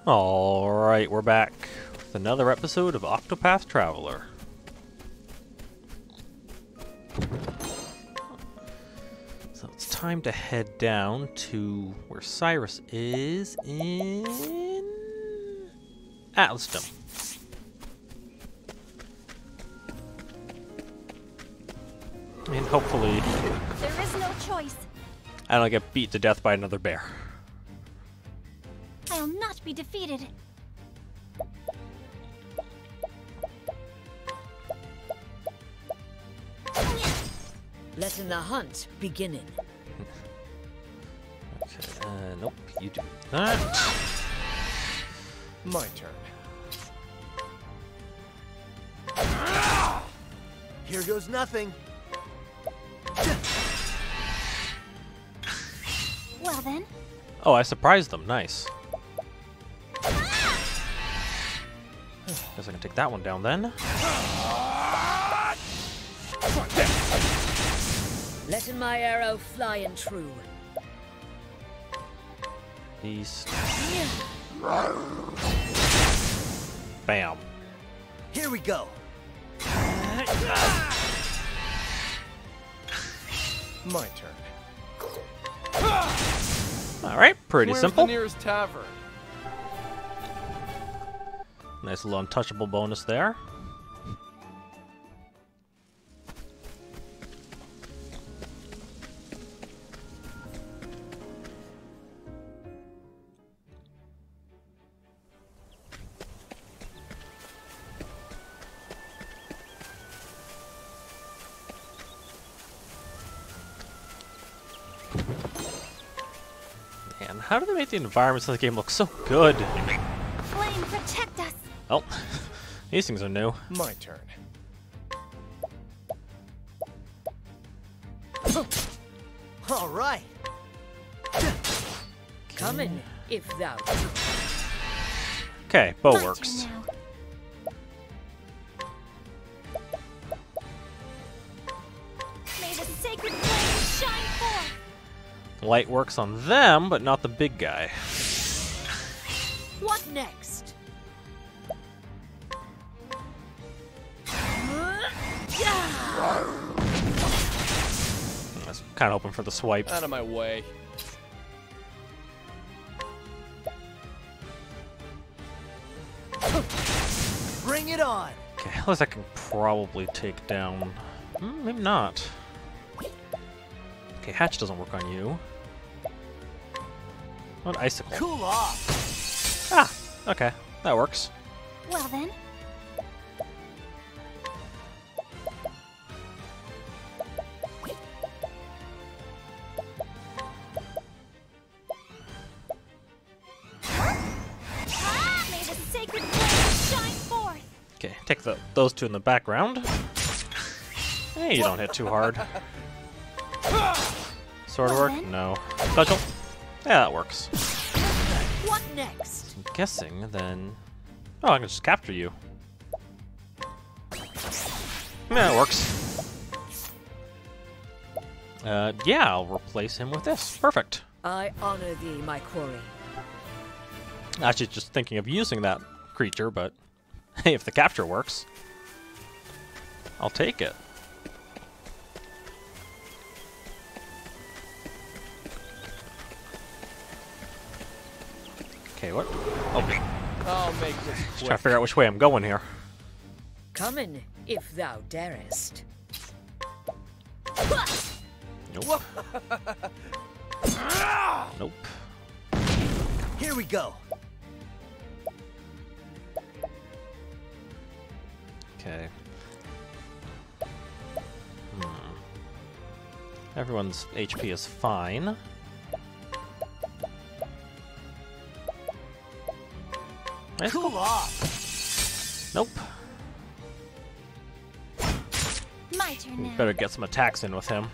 Alright, we're back with another episode of Octopath Traveler. So it's time to head down to where Cyrus is in Atlasdom. And hopefully there is no choice. I don't get beat to death by another bear. I'll not be defeated. Letting the hunt beginning. Okay, nope, you do that. My turn. Here goes nothing. Well then. Oh, I surprised them. Nice. Guess I can take that one down then. Letting my arrow fly and true. Beast. Bam. Here we go. My turn. Alright, pretty Where's simple. the nearest tavern? Nice little untouchable bonus there. Man, how do they make the environments of the game look so good? Flame, protect us. Oh, these things are new. My turn. All right. Coming, if thou. Okay, bow My works. turn now. May the sacred flame shine forth. Light works on them, but not the big guy. What next? I was kind of hoping for the swipe. Out of my way. Bring it on. Okay, at least I can probably take down... maybe not. Okay, hatch doesn't work on you. What icicle? Cool off. Ah, okay, that works. Well then. May the sacred flame shine forth. Okay, take those two in the background. Hey, you don't hit too hard. Sword work? No. Cudgel? Yeah, that works. What next? I'm guessing then... Oh, I can just capture you. Yeah, it works. Yeah, I'll replace him with this. Perfect. I honor thee, my quarry. Actually, just thinking of using that creature, but hey, if the capture works, I'll take it. Okay, what? Oh, I'll make this just quick. trying to figure out which way I'm going here. Coming, if thou darest. Nope. Nope. Here we go. Okay. Everyone's HP is fine. Nice. Cool off. Nope. My turn now. Better get some attacks in with him.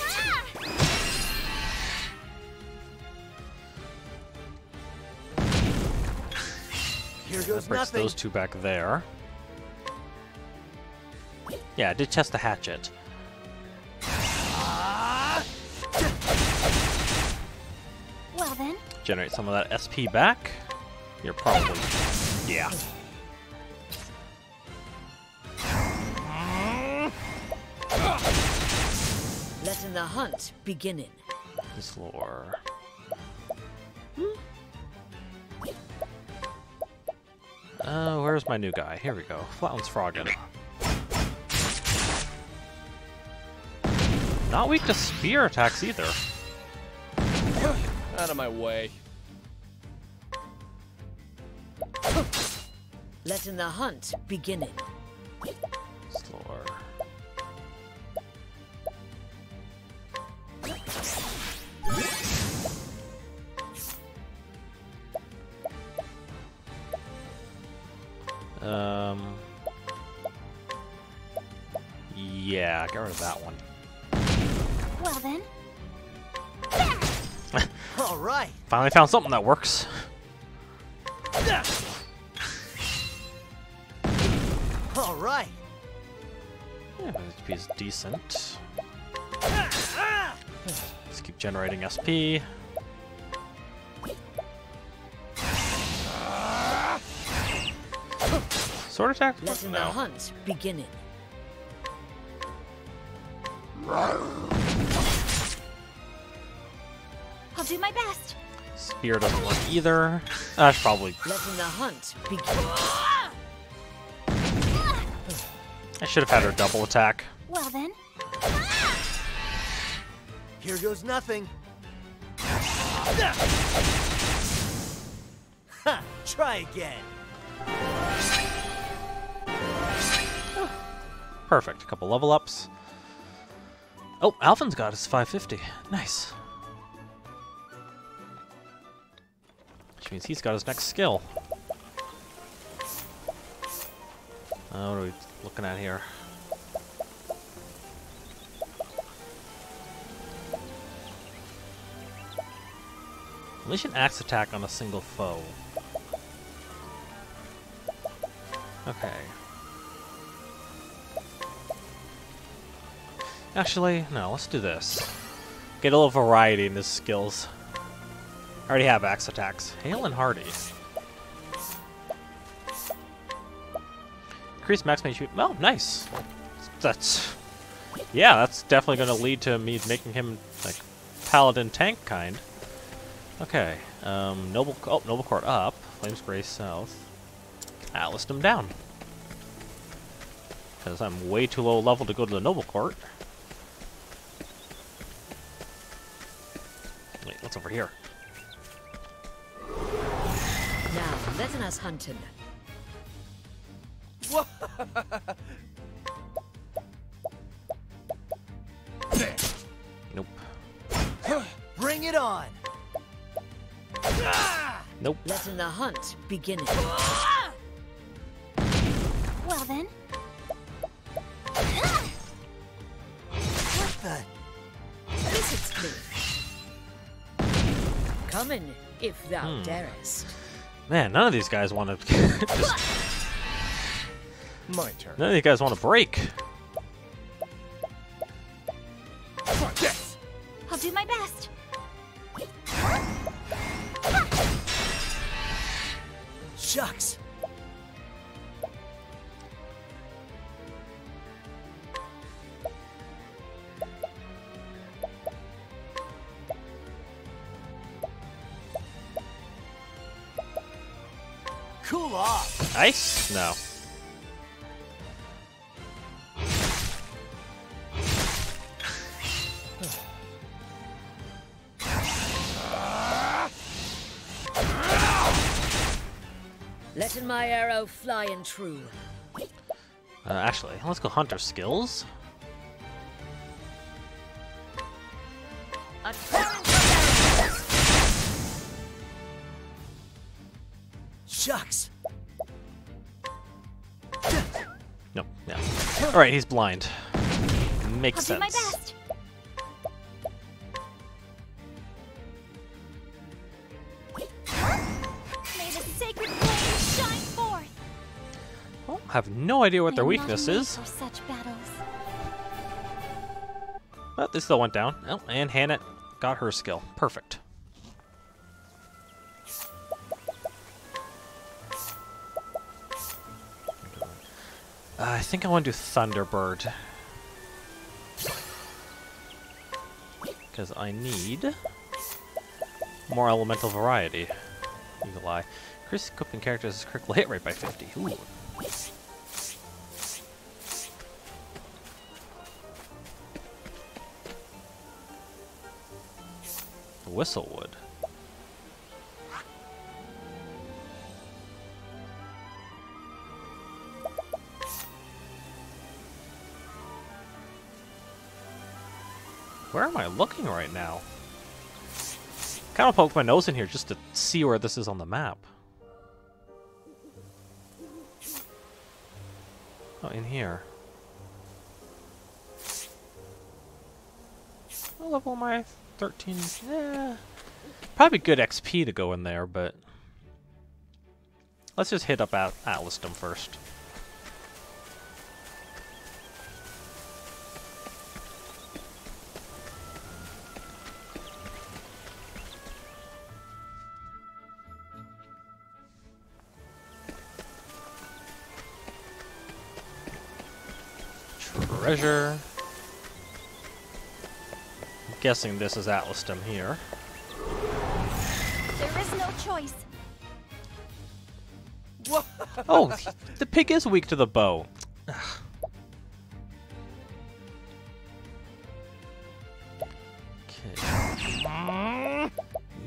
Ah! Here That goes breaks nothing. those two back there. Yeah, I did chest the hatchet. Well then. Generate some of that SP back. You're probably... yeah. Letting the hunt beginning. This lore. Where's my new guy? Here we go. Flatland's frogging. Not weak to spear attacks either. Out of my way. Letting the hunt beginning. Lore. Yeah, get rid of that one. Well then. All right. Finally found something that works. All right. Yeah, HP is decent. Let's keep generating SP. Sword attack? Letting the No. hunt beginning. I'll do my best. Spear doesn't work either. That's probably... Letting the hunt begin. I should have had her double attack. Well then. Here goes nothing. Ha! Try again. Perfect. A couple level ups. Oh, Alvin's got his 550. Nice. Which means he's got his next skill. What are we looking at here? Unleash an axe attack on a single foe. Okay. Actually, no, let's do this. Get a little variety in his skills. I already have axe attacks. Hale and Hardy. Increase max HP. Oh, nice. That's... yeah, that's definitely going to lead to me making him, like, paladin tank kind. Okay. Noble Court up. Flames Grace south. List him down. Because I'm way too low level to go to the Noble Court. Wait, what's over here? Now, letting us hunt him. Nope. Bring it on. Nope. Letting the hunt beginning. Well then. What the? Visits me. Come in, if thou darest. Man, none of these guys want to just... My turn. none of these guys want to break. Yes. I'll do my best. Shucks. Cool off. Ice? No. Letting my arrow fly and true. Actually, let's go hunter skills. A torrent of arrows. Shucks. Nope. Yeah. All right, he's blind. Makes I'll do my sense. best. May the sacred flame shine forth. Well, I have no idea what I their am weakness not made is, for such battles. but they still went down. Oh, and Hannah got her skill. Perfect. I think I want to do Thunderbird. Because I need more elemental variety. Eagle Eye. Increase equipping characters' critical hit rate by 50. Ooh. Whistlewood. Where am I looking right now? Kind of poke my nose in here just to see where this is on the map. Oh, in here. What level am I? 13. Yeah. Probably good XP to go in there, but let's just hit up Atlasdom first. Treasure. I'm guessing this is Atlasdom here. There is no choice. Oh, the pig is weak to the bow. Okay.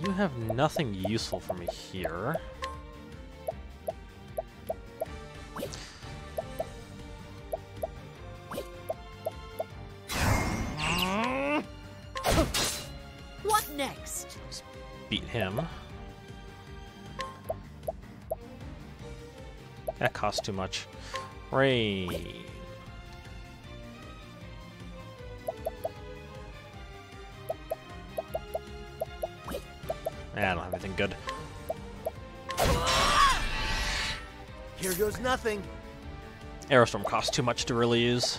You have nothing useful for me here. What next? Let's beat him. That costs too much. Rain. I don't have anything good. Here goes nothing. Aerostorm costs too much to really use.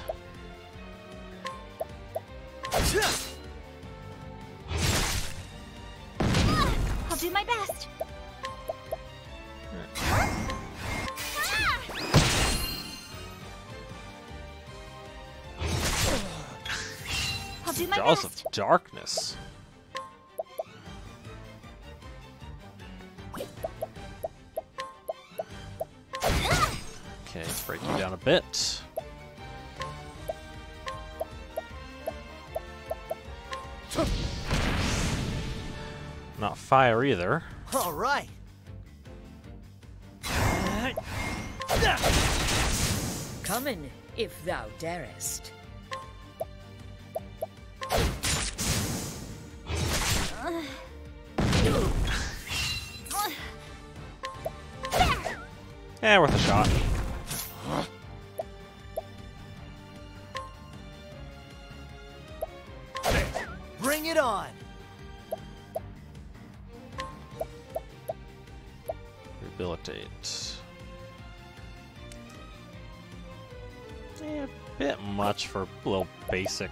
I'll do my best. I'll do my Jaws best. of Darkness. Okay, let's break you down a bit. Not fire either. All right. Come in, if thou darest. Yeah, worth a shot. Bring it on. Rehabilitate. Yeah, a bit much for a little basic.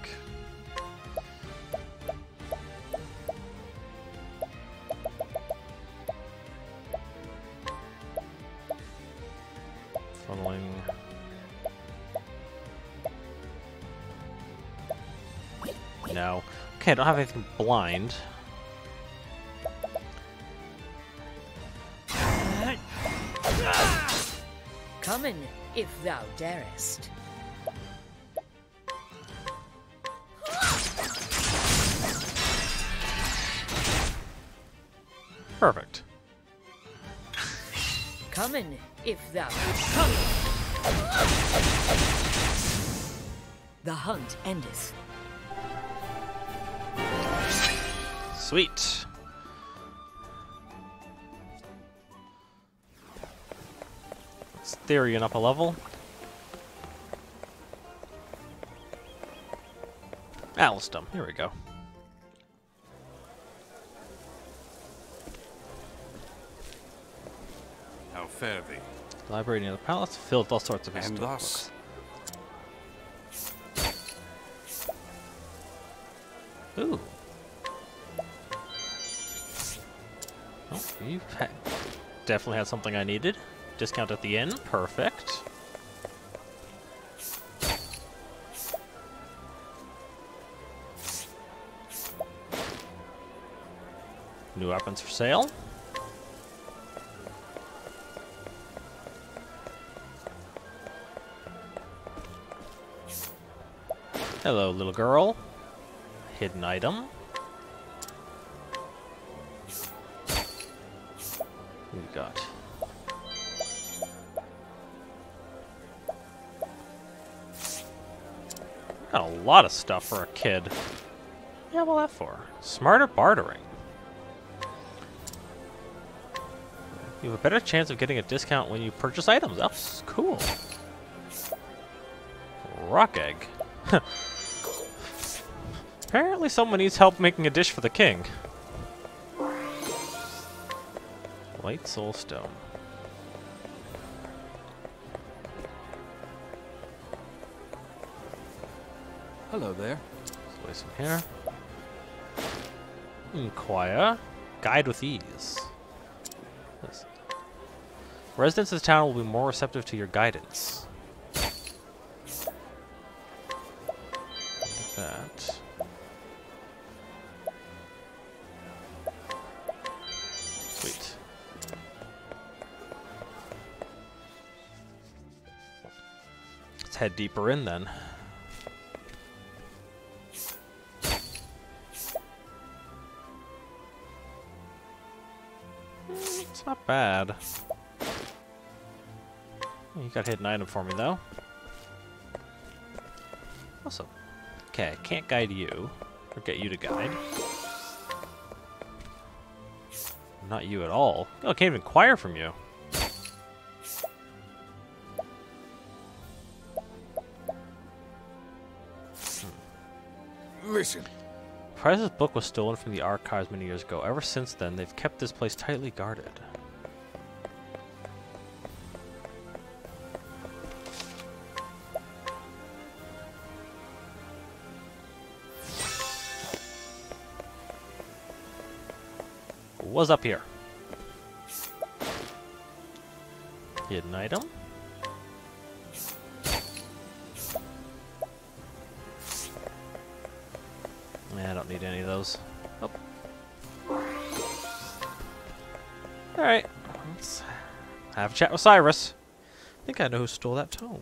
Funneling. No. Okay, I don't have anything blind. Come in, if thou darest. Perfect. Come in, if thou. The hunt endeth. Sweet. Let's Therian up a level. Atlasdom, here we go. How fare thee? Library near the palace, filled with all sorts of And historic thus, books. Ooh. Oh, you definitely had something I needed. Discount at the end, perfect. New weapons for sale. Hello, little girl. Hidden item. What do we got? Got a lot of stuff for a kid. What do you have all that for? Smarter bartering. You have a better chance of getting a discount when you purchase items. That's cool. Rock egg. Apparently someone needs help making a dish for the king. White soul stone. Hello there. Let's place him here. Inquire. Guide with ease. Yes. Residents of the town will be more receptive to your guidance. Like that. Sweet. Let's head deeper in then. It's not bad. You got a hidden item for me though. Awesome. Okay, can't guide you. Or get you to guide. Not you at all. Oh, I can't even inquire from you. Listen. Price's book was stolen from the archives many years ago. Ever since then, they've kept this place tightly guarded. What's up here? Hidden item. I don't need any of those. Oh. Alright. Let's have a chat with Cyrus. I think I know who stole that tome.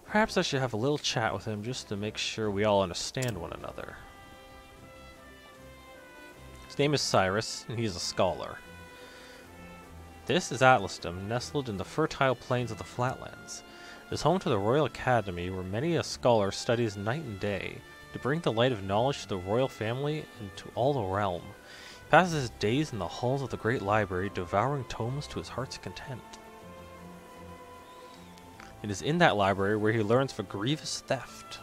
Perhaps I should have a little chat with him just to make sure we all understand one another. His name is Cyrus, and he's a scholar. This is Atlasdom, nestled in the fertile plains of the Flatlands. It is home to the Royal Academy, where many a scholar studies night and day to bring the light of knowledge to the royal family and to all the realm. He passes his days in the halls of the great library, devouring tomes to his heart's content. It is in that library where he learns of a grievous theft.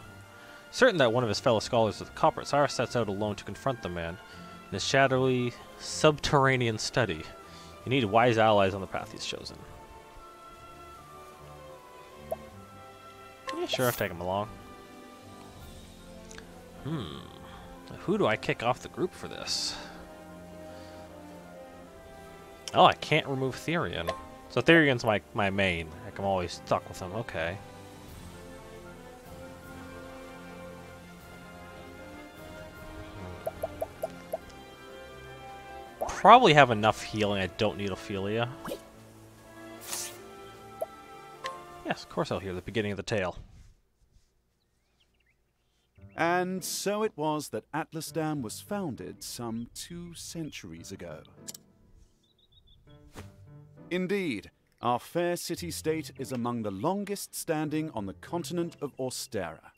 Certain that one of his fellow scholars is the culprit, Cyrus sets out alone to confront the man in his shadowy, subterranean study. You need wise allies on the path he's chosen. Yeah, sure, I'll take him along. Who do I kick off the group for this? Oh, I can't remove Therion. So Therion's my main. Like, I'm always stuck with him. Okay. Probably have enough healing. I don't need Ophelia. Yes, of course I'll hear the beginning of the tale. And so it was that Atlasdam was founded some 2 centuries ago. Indeed, our fair city-state is among the longest standing on the continent of Austera.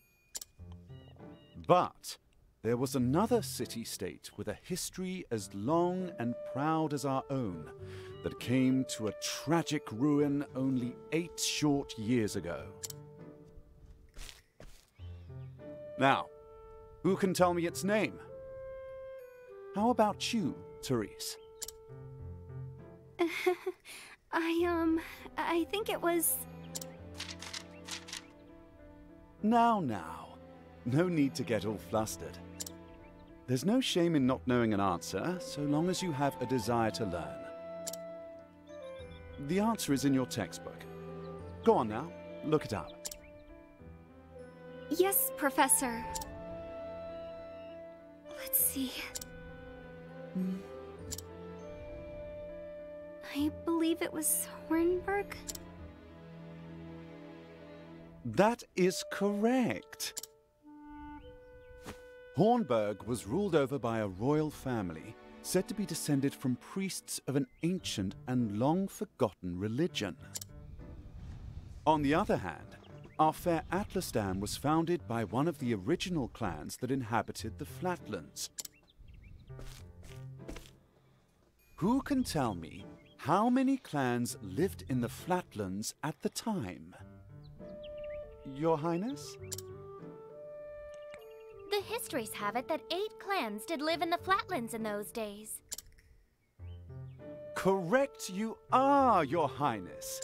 But there was another city-state with a history as long and proud as our own that came to a tragic ruin only 8 short years ago. Now, who can tell me its name? How about you, Therese? I think it was... Now. No need to get all flustered. There's no shame in not knowing an answer, so long as you have a desire to learn. The answer is in your textbook. Go on now, look it up. Yes, Professor. Let's see. I believe it was Hornburg. That is correct. Hornburg was ruled over by a royal family, said to be descended from priests of an ancient and long-forgotten religion. On the other hand, our fair Atlastan was founded by one of the original clans that inhabited the Flatlands. Who can tell me how many clans lived in the Flatlands at the time? Your Highness? The histories have it that 8 clans did live in the Flatlands in those days. Correct you are, Your Highness.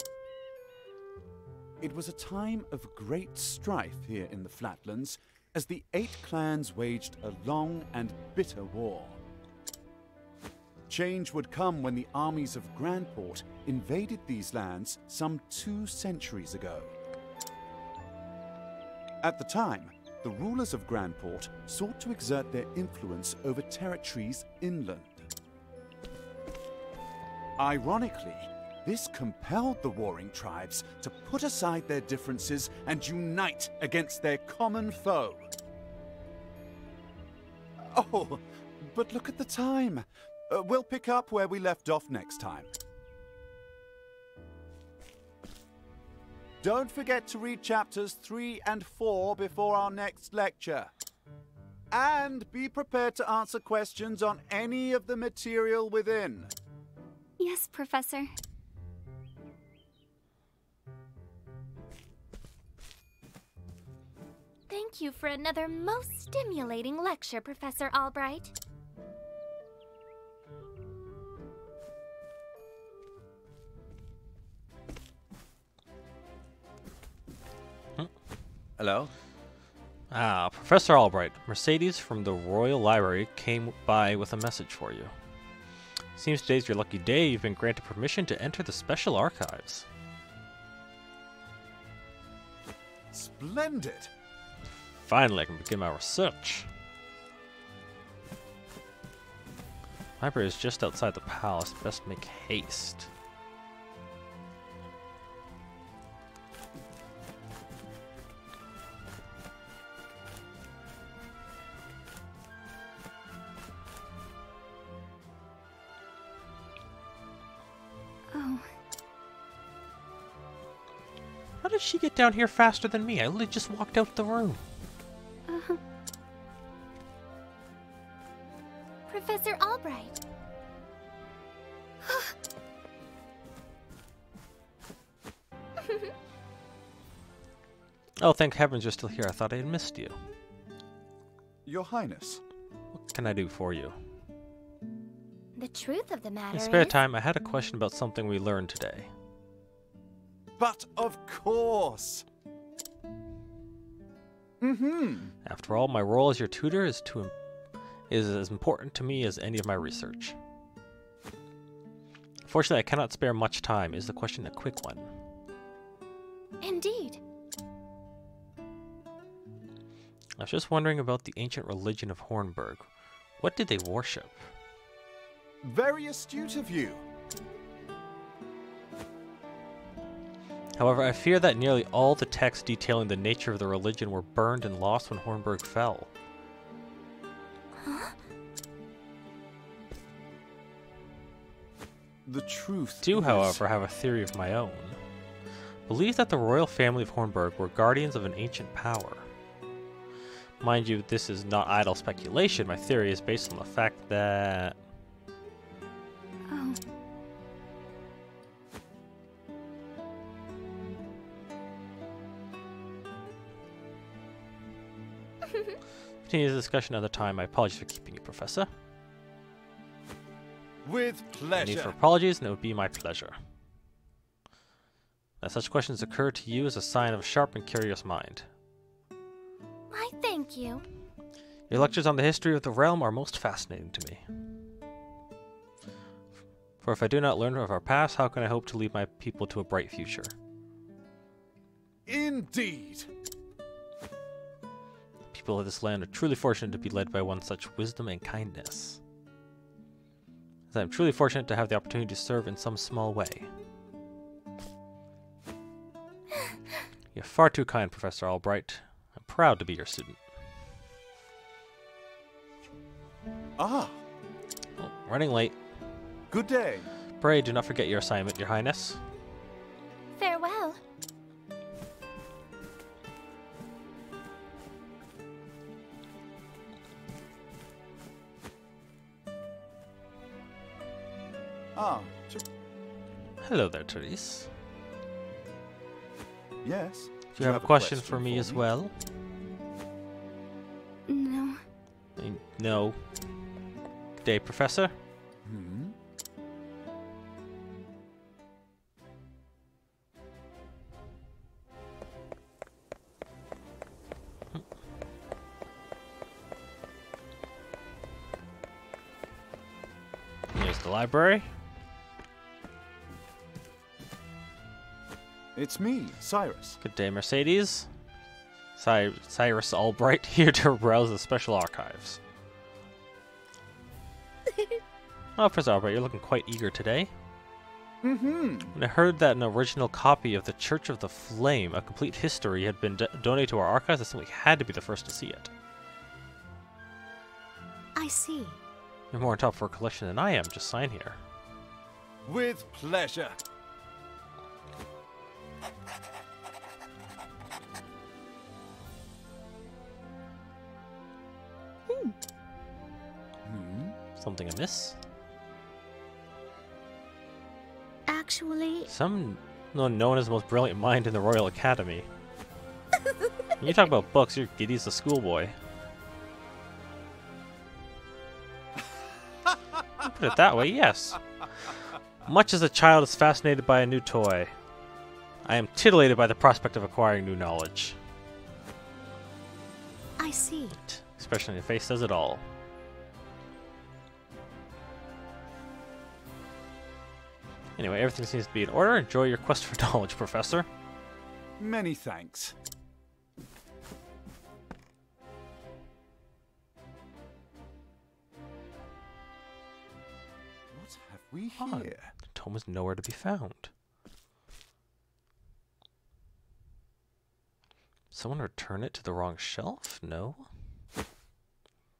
It was a time of great strife here in the Flatlands as the 8 clans waged a long and bitter war. Change would come when the armies of Grandport invaded these lands some 2 centuries ago. At the time, the rulers of Grandport sought to exert their influence over territories inland. Ironically, this compelled the warring tribes to put aside their differences and unite against their common foe. Oh, but look at the time. We'll pick up where we left off next time. Don't forget to read chapters 3 and 4 before our next lecture. And be prepared to answer questions on any of the material within. Yes, Professor. Thank you for another most stimulating lecture, Professor Albright. Hello? Ah, Professor Albright. Mercedes from the Royal Library came by with a message for you. Seems today's your lucky day. You've been granted permission to enter the Special Archives. Splendid! Finally, I can begin my research. Library is just outside the palace. Best make haste. Oh. How did she get down here faster than me? I literally just walked out the room. Professor Albright. Oh, thank heavens you're still here. I thought I had missed you. Your Highness. What can I do for you? The truth of the matter In spare is... time, I had a question about something we learned today. But of course! After all, my role as your tutor is as important to me as any of my research. Fortunately, I cannot spare much time. Is the question a quick one? Indeed. I was just wondering about the ancient religion of Hornburg. What did they worship? Very astute of you. However, I fear that nearly all the texts detailing the nature of the religion were burned and lost when Hornburg fell. The truth I do, is... however, have a theory of my own. Believe that the royal family of Hornburg were guardians of an ancient power. Mind you, this is not idle speculation. My theory is based on the fact that... Oh. Continue the discussion another time. My apologies for keeping you, Professor. With No pleasure. need for apologies, and it would be my pleasure. That such questions occur to you is a sign of a sharp and curious mind. Why, thank you. Your lectures on the history of the realm are most fascinating to me. For if I do not learn of our past, how can I hope to lead my people to a bright future? Indeed. The people of this land are truly fortunate to be led by one such wisdom and kindness. as I'm truly fortunate to have the opportunity to serve in some small way. You're far too kind, Professor Albright. I'm proud to be your student. Ah, Oh, running late. good day. Pray do not forget your assignment, Your Highness. Farewell. Ah, Hello there, Therese. yes. Do you have a question for me as well? No. No. Good day, Professor. Hmm? Here's the library. It's me, Cyrus. Good day, Mercedes. Cyrus Albright, here to browse the special archives. Oh, Professor Albright, you're looking quite eager today. Mm-hmm. When I heard that an original copy of the Church of the Flame, a complete history, had been donated to our archives, I simply had to be the first to see it. I see. You're more on top for a collection than I am. Just sign here. With pleasure. Hmm? Something amiss? Actually, Someone known as the most brilliant mind in the Royal Academy. When you talk about books, you're giddy as a schoolboy. Put it that way, yes. Much as a child is fascinated by a new toy, I am titillated by the prospect of acquiring new knowledge. I see. Expression on your face says it all. Anyway, everything seems to be in order. Enjoy your quest for knowledge, Professor. Many thanks. What have we Odd. here? The tome is nowhere to be found. Someone return it to the wrong shelf? No.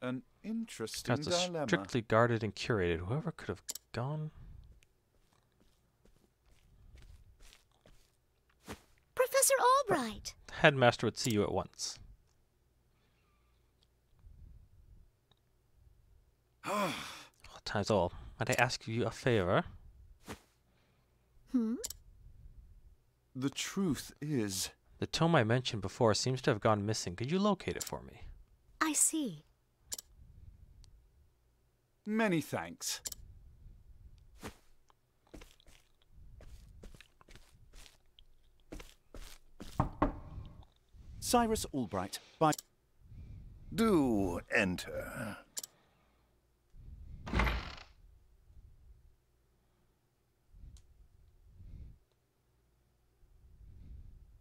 An interesting That's dilemma. strictly guarded and curated. Whoever could have gone. Professor Albright. The headmaster would see you at once. Time's all. Might I ask you a favor? Hmm? The truth is, The tome I mentioned before seems to have gone missing. Could you locate it for me? I see. many thanks. Cyrus Albright, by... Do enter.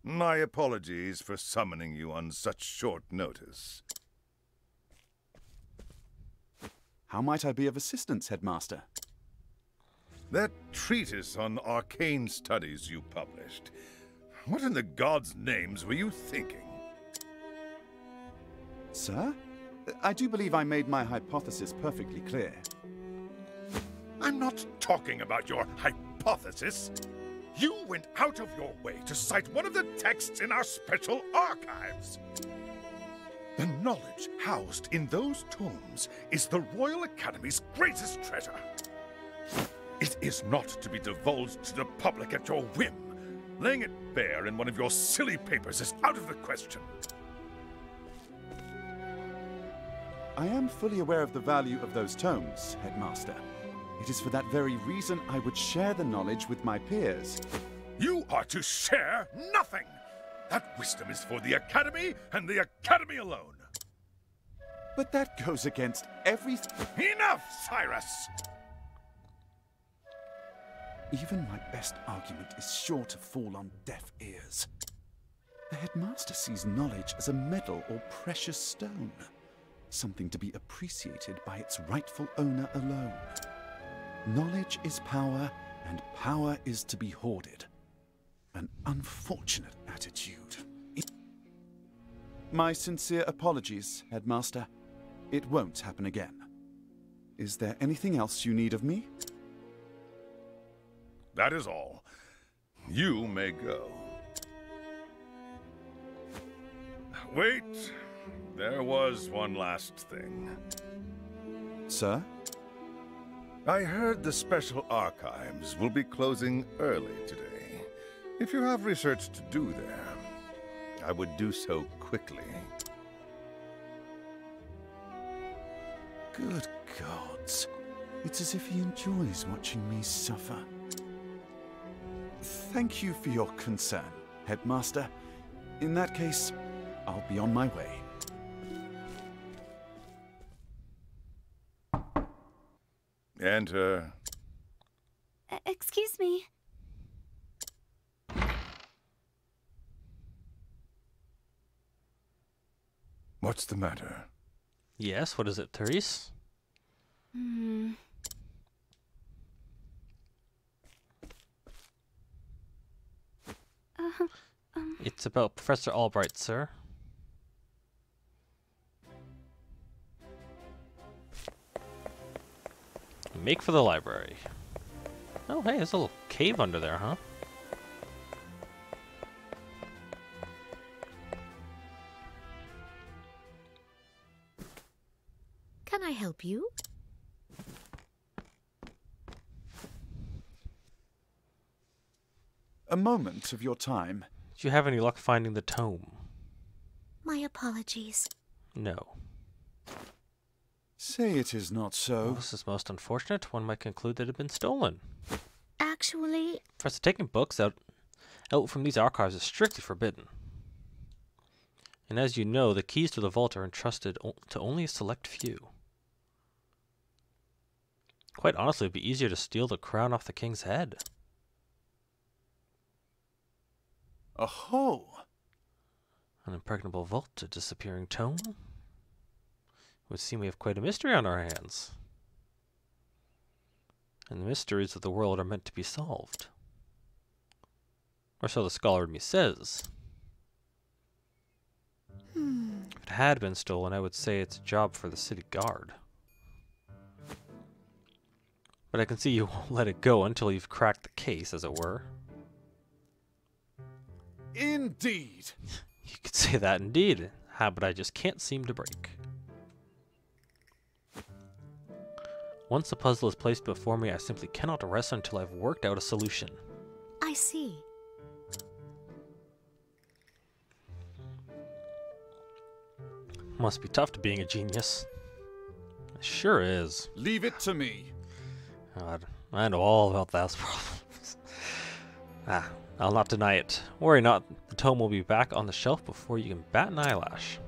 My apologies for summoning you on such short notice. How might I be of assistance, Headmaster? That treatise on arcane studies you published. What in the gods' names were you thinking? Sir? I do believe I made my hypothesis perfectly clear. I'm not talking about your hypothesis. You went out of your way to cite one of the texts in our special archives. The knowledge housed in those tomes is the Royal Academy's greatest treasure. It is not to be divulged to the public at your whim. Laying it bare in one of your silly papers is out of the question. I am fully aware of the value of those tomes, Headmaster. It is for that very reason I would share the knowledge with my peers. You are to share nothing. That wisdom is for the Academy and the Academy alone. But that goes against everything. Enough, Cyrus! Even my best argument is sure to fall on deaf ears. The Headmaster sees knowledge as a medal or precious stone, something to be appreciated by its rightful owner alone. Knowledge is power, and power is to be hoarded. An unfortunate attitude. My sincere apologies, Headmaster. It won't happen again. Is there anything else you need of me? That is all. You may go. Wait, there was one last thing. Sir? I heard the Special Archives will be closing early today. If you have research to do there, I would do so quickly. Good gods. It's as if he enjoys watching me suffer. Thank you for your concern, Headmaster. In that case, I'll be on my way. Enter. Excuse me. What's the matter? Yes, what is it, Therese? It's about Professor Albright, sir. Make for the library. Oh, hey, there's a little cave under there, huh? Can I help you? A moment of your time. Did you have any luck finding the tome? My apologies. No. Say it is not so. Well, this is most unfortunate. One might conclude that it had been stolen. Actually, Professor, taking books out from these archives is strictly forbidden. And as you know, the keys to the vault are entrusted to only a select few. Quite honestly, it'd be easier to steal the crown off the king's head. Aho! An impregnable vault, a disappearing tome. It would seem we have quite a mystery on our hands. And the mysteries of the world are meant to be solved. Or so the scholar in me says. If it had been stolen, I would say it's a job for the city guard. But I can see you won't let it go until you've cracked the case, as it were. Indeed! You could say that indeed. A habit I just can't seem to break. Once the puzzle is placed before me, I simply cannot rest until I've worked out a solution. I see. Must be tough to being a genius. It sure is. Leave it to me. God, I know all about those problems. I'll not deny it. Worry not, the tome will be back on the shelf before you can bat an eyelash.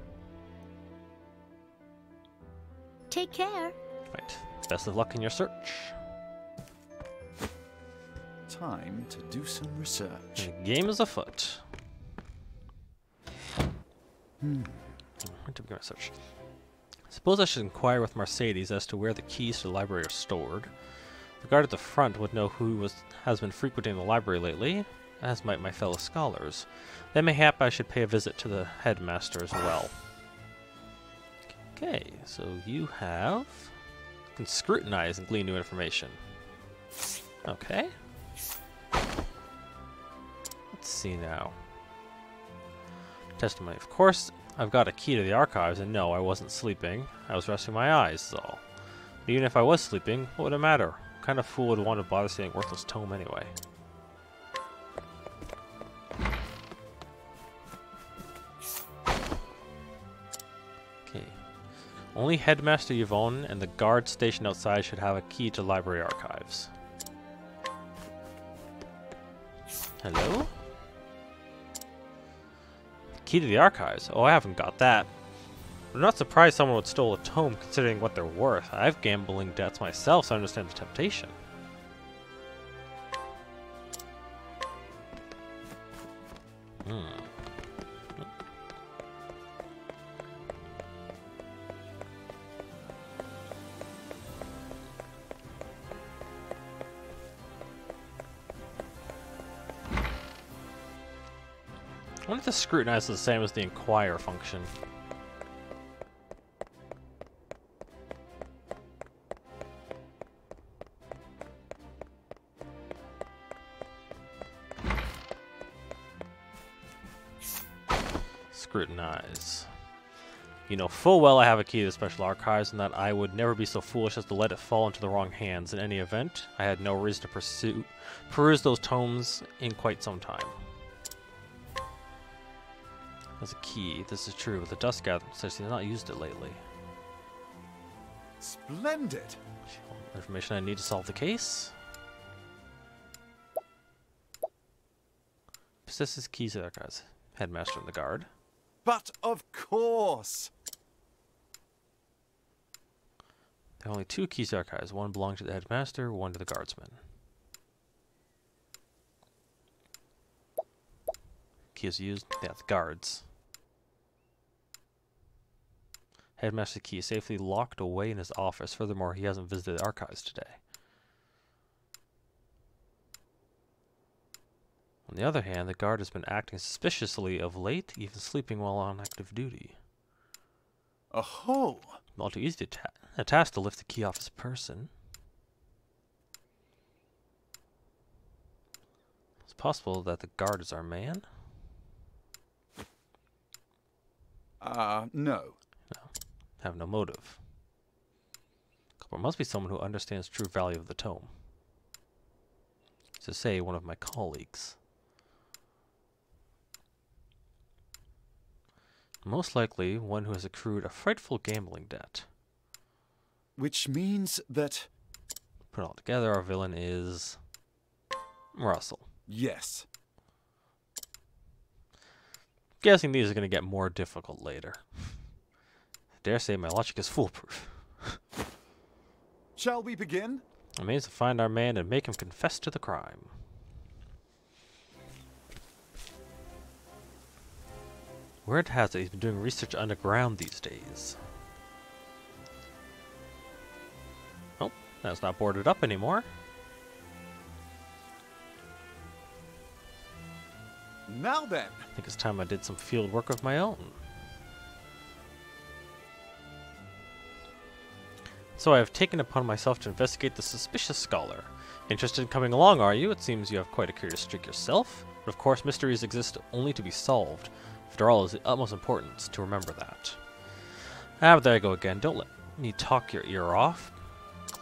Take care. Right, best of luck in your search. Time to do some research. And the game is afoot. Where to begin my search? Suppose I should inquire with Mercedes as to where the keys to the library are stored. The guard at the front would know who has been frequenting the library lately, as might my fellow scholars. Then mayhap I should pay a visit to the headmaster as well. Okay, so you can scrutinize and glean new information. Okay. Let's see now. Testimony. Of course, I've got a key to the archives, and no, I wasn't sleeping. I was resting my eyes, though. But even if I was sleeping, what would it matter? What kind of fool would want to bother stealing a worthless tome anyway? Okay. Only Headmaster Yvonne and the guard stationed outside should have a key to library archives. Hello? Key to the archives? Oh, I haven't got that. I'm not surprised someone would steal a tome considering what they're worth. I have gambling debts myself, so I understand the temptation. I wonder if the scrutinize is the same as the inquire function. Scrutinize. You know full well I have a key to the special archives and that I would never be so foolish as to let it fall into the wrong hands. In any event, I had no reason to peruse those tomes in quite some time. As a key, this is true, but the dust gatherer says he has not used it lately. Splendid! Information I need to solve the case. Possesses keys to the archives. Headmaster and the guard. But of course! There are only 2 keys to the archives. One belongs to the headmaster, one to the guardsman. Key is used. Yeah, the guards. Headmaster's key is safely locked away in his office. Furthermore, he hasn't visited the archives today. On the other hand, the guard has been acting suspiciously of late, even sleeping while on active duty. Oh! All too easy to a task to lift the key off his person. It's possible that the guard is our man. No. No. Have no motive. There must be someone who understands true value of the tome. To say, one of my colleagues. Most likely, one who has accrued a frightful gambling debt. Which means that... Put it all together, our villain is... Russell. Yes. Guessing these are going to get more difficult later. I dare say my logic is foolproof. Shall we begin? It means to find our man and make him confess to the crime. Word has it he's been doing research underground these days. Oh, that's not boarded up anymore. Now then. I think it's time I did some field work of my own. So I have taken upon myself to investigate the suspicious scholar. Interested in coming along, are you? It seems you have quite a curious streak yourself. But of course, mysteries exist only to be solved. After all, it is of the utmost importance to remember that. Ah, but there I go again. Don't let me talk your ear off.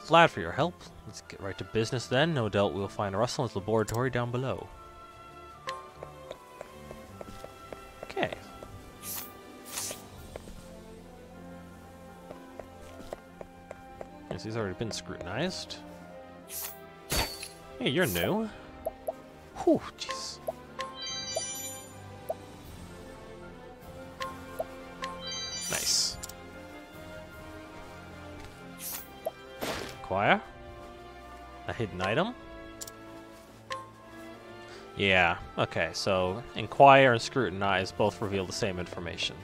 Glad for your help. Let's get right to business then. No doubt we'll find Russell in his laboratory down below. Okay. Yes, he's already been scrutinized. Hey, you're new. Whew, jeez. Nice. Acquire. A hidden item. Yeah, okay, so inquire and scrutinize both reveal the same information.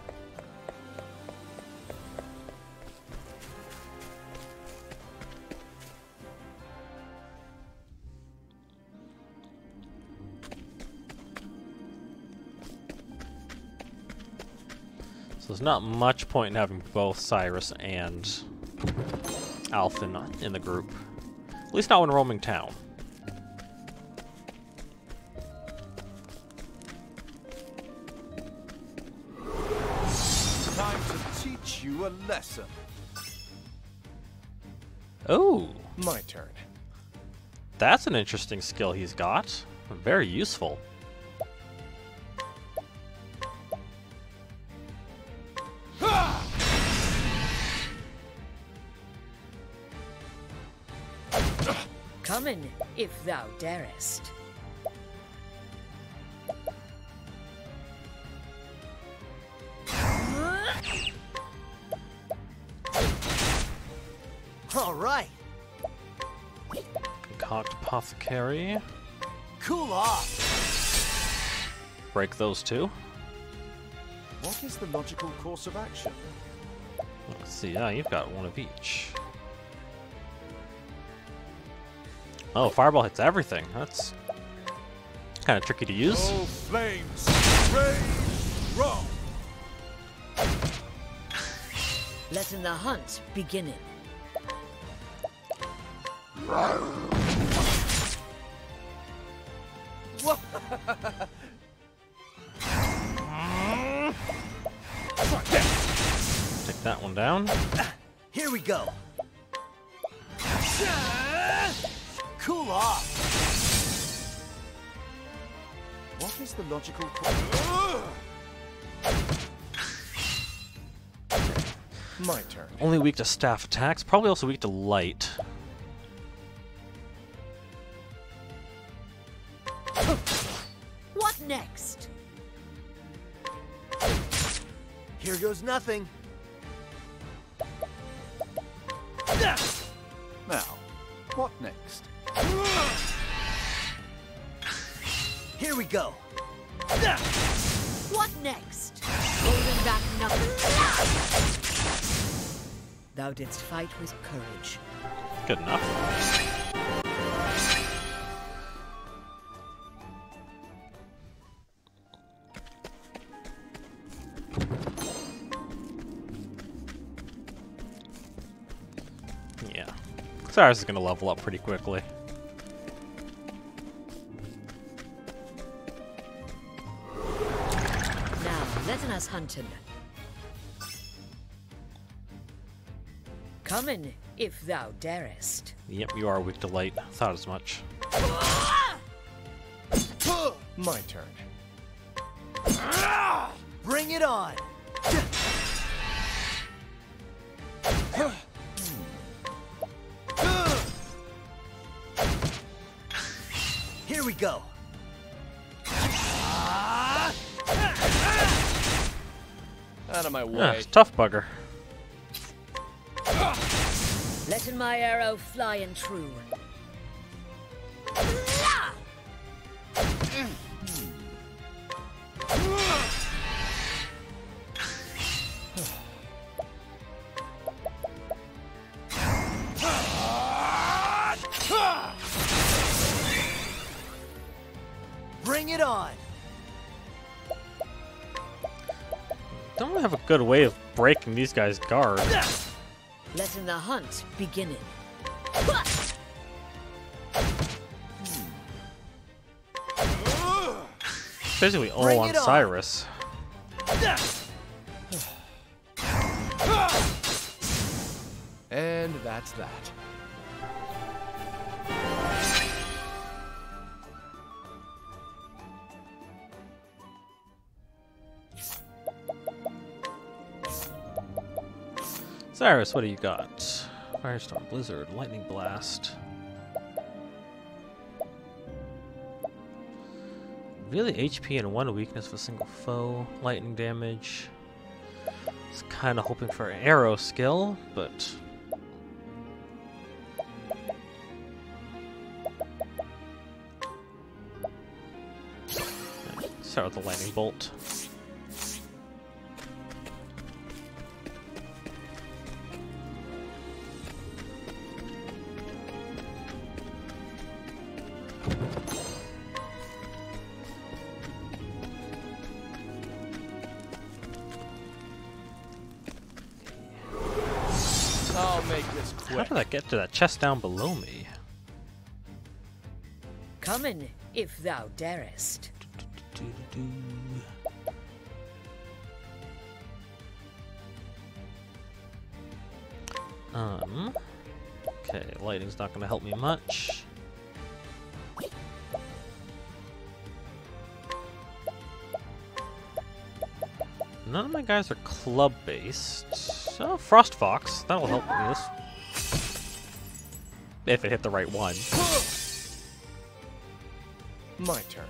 So there's not much point in having both Cyrus and Alphen in the group. At least not when roaming town. Time to teach you a lesson. Oh, My turn. that's an interesting skill he's got. Very useful. Come in, if thou darest. All right. Concoct apothecary. Cool off. Break those two. What is the logical course of action? Let's see, yeah, you've got one of each. Oh, fireball hits everything. That's kind of tricky to use. Oh, flames! Raise, roll. Letting the hunt begin. Take that one down. Here we go. Cool off. What is the logical My turn. Only weak to staff attacks. Probably also weak to light. What next? Here goes nothing. Now, what next? Here we go. What next? Holding back nothing. Thou didst fight with courage. Good enough. Yeah. Cyrus is gonna level up pretty quickly. Now, letting us hunting. Come in, if thou darest. Yep, you are weak to light. Thought as much. My turn. Bring it on. Here we go. Out of my way. Yeah, it's a tough bugger. Letting my arrow fly and true. Bring it on. Don't really have a good way of breaking these guys' guard. Letting the hunt begin. Basically all Bring on it on. Cyrus. And that's that. Cyrus, what do you got? Firestorm, Blizzard, Lightning Blast. Really HP and 1 weakness for single foe. Lightning damage. It's kind of hoping for an arrow skill, but... Start with the lightning bolt. I'll make this How quick. did that get to that chest down below me? Come in, if thou darest. Okay, lighting's not gonna help me much. None of my guys are club-based. So, Frost Fox, that'll help me this. If it hit the right one. My turn.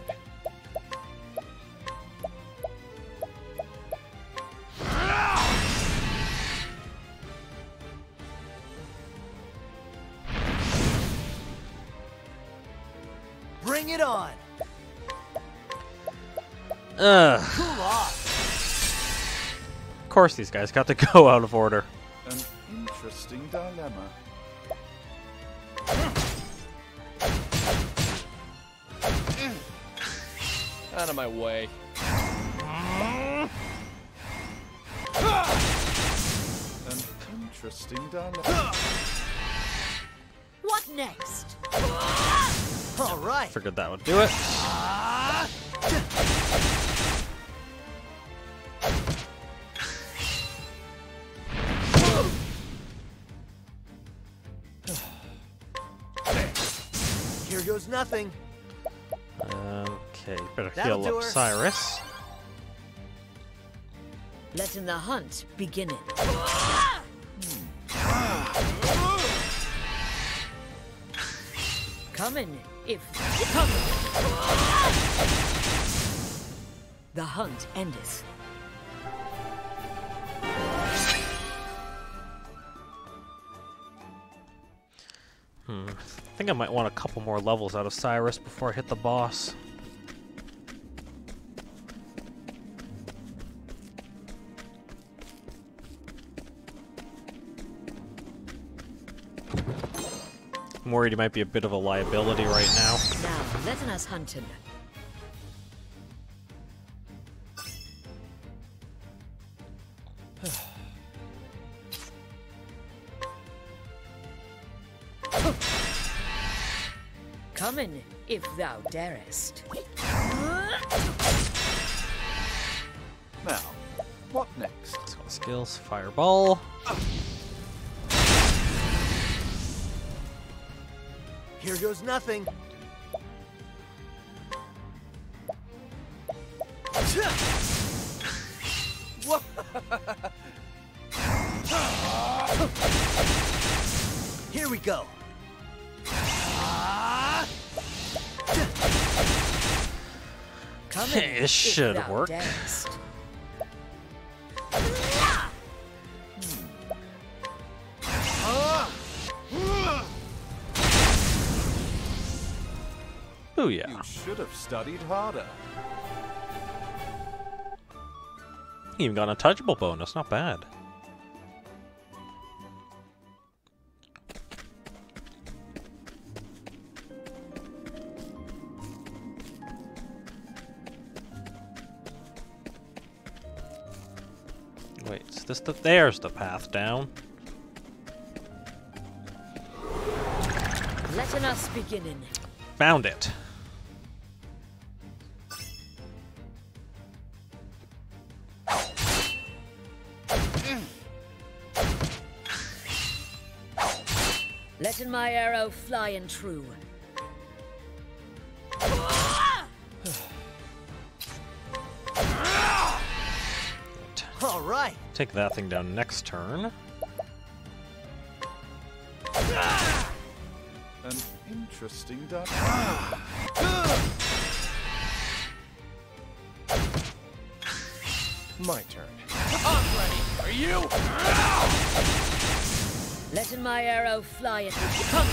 Bring it on. Ugh. Cool off. Of course these guys got to go out of order. An interesting dilemma. Out of my way. interesting dilemma. What next? All right. Figured that would do it. Here goes nothing. Okay, better That'll heal do up her. Cyrus. Letting the hunt begin. Coming, if coming. The hunt endeth. I think I might want a couple more levels out of Cyrus before I hit the boss. I'm worried he might be a bit of a liability right now. Now, letting us hunt him. Coming, if thou darest. Now, what next? Skills, fireball. Here goes nothing. Whoa. Here we go. Coming, This if should thou work. darest. Booyah. You should have studied harder. Even got an untouchable bonus, not bad. Wait, is this the... There's the path down. Letting us beginning. Found it. Letting my arrow fly and true. All right. Take that thing down next turn. An interesting dilemma. My turn. I'm ready. Are you? Letting my arrow fly and come.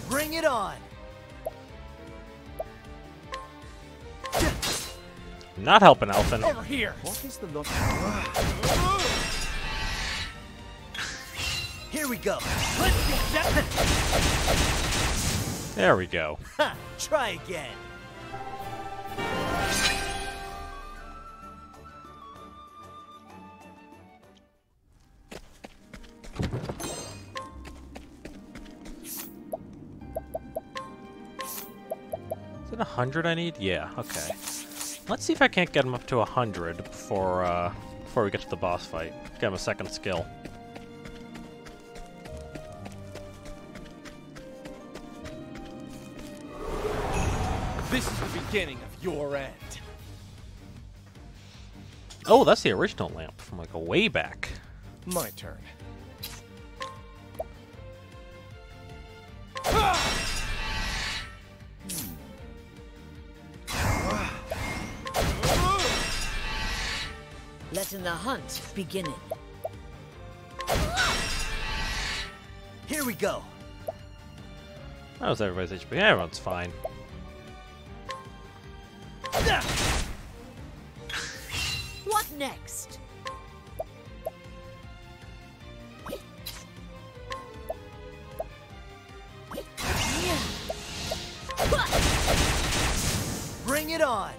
Bring it on. Not helping, Elfin. Over here. What is the logic? Here we go. Let's get that. There we go. Ha, try again. Is it 100 I need? Yeah, okay. Let's see if I can't get him up to 100 before we get to the boss fight. Get him a second skill. This is the beginning of your end. Oh, that's the original lamp from like a way back. My turn. Letting the hunt beginning. Here we go. How's everybody's HP? Everyone's fine. What next? Bring it on.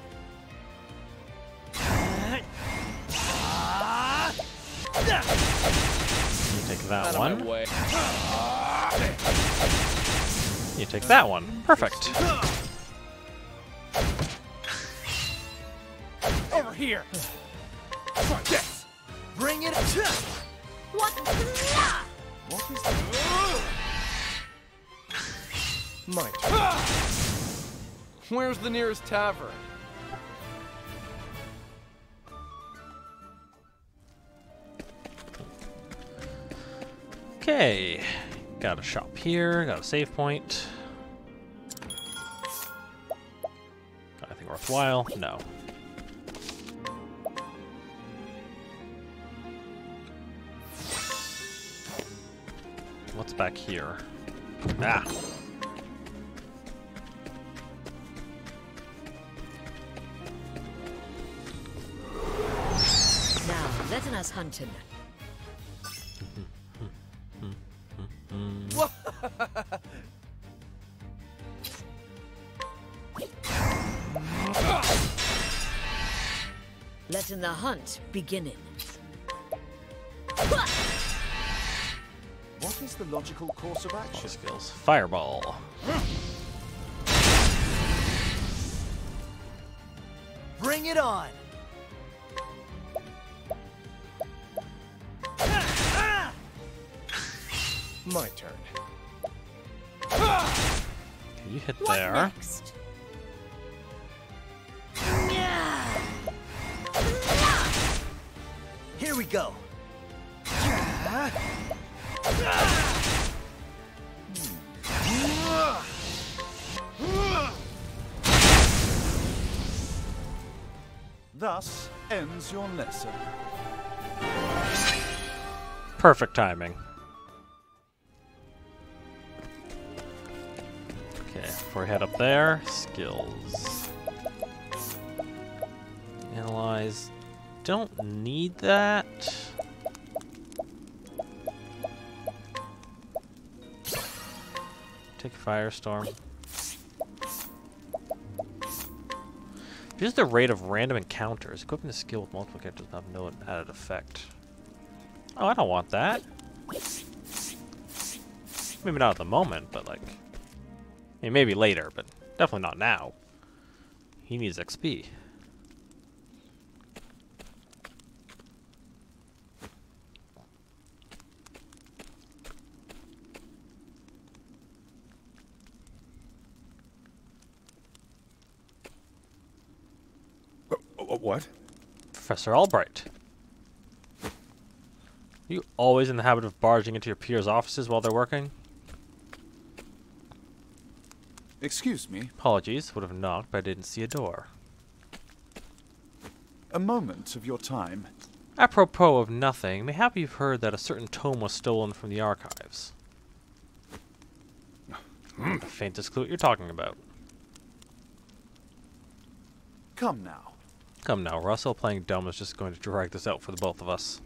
You take that Out of one. my way. You take that one. Perfect. Over here. Try this. Bring it. What? What is that? My turn. Where's the nearest tavern? Okay. Got a shop here. Got a save point. Got anything worthwhile? No. What's back here? Ah. Now, let us hunt him. Letting the hunt beginning. What is the logical course of action? Skills. Fireball. Bring it on. My turn. Okay, you hit What there. next? Here we go. Thus ends your lesson. Perfect timing. Okay, before we head up there, skills. Analyze. Don't need that. Take Firestorm. Here's the rate of random encounters. Equipping the skill with multiple characters does not have no added effect. Oh, I don't want that. Maybe not at the moment, but like... I mean, maybe later, but definitely not now. He needs XP. What? Professor Albright. Are you always in the habit of barging into your peers' offices while they're working? Excuse me, Apologies, would have knocked, but I didn't see a door. a moment of your time. Apropos of nothing, mayhap you've heard that a certain tome was stolen from the archives. The faintest clue what you're talking about. Come now. Come now, Russell. Playing dumb is just going to drag this out for the both of us.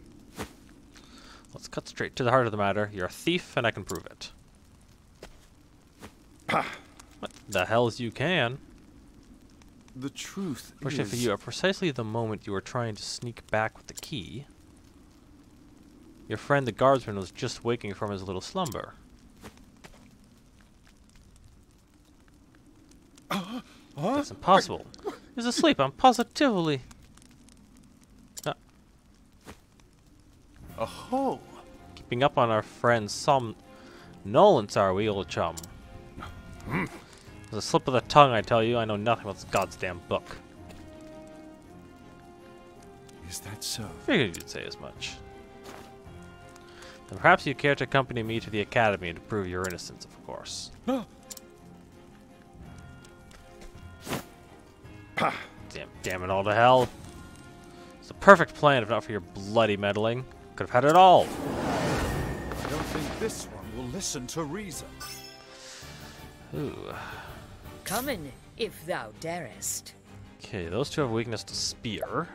Let's cut straight to the heart of the matter. You're a thief, and I can prove it. What the hells you can? The truth Fortunately for is... you, at precisely the moment you were trying to sneak back with the key, your friend the guardsman was just waking from his little slumber. That's impossible. He's asleep, I'm positively... Aho! Keeping up on our friend's somnolence, are we, old chum? There's a slip of the tongue, I tell you. I know nothing about this goddamn book. Is that so? Figured you'd say as much. Then perhaps you care to accompany me to the academy to prove your innocence, of course. Damn it all to hell. It's the perfect plan if not for your bloody meddling. Could have had it all. I don't think this one will listen to reason. Ooh. Come in, if thou darest. Okay, those two have weakness to spear.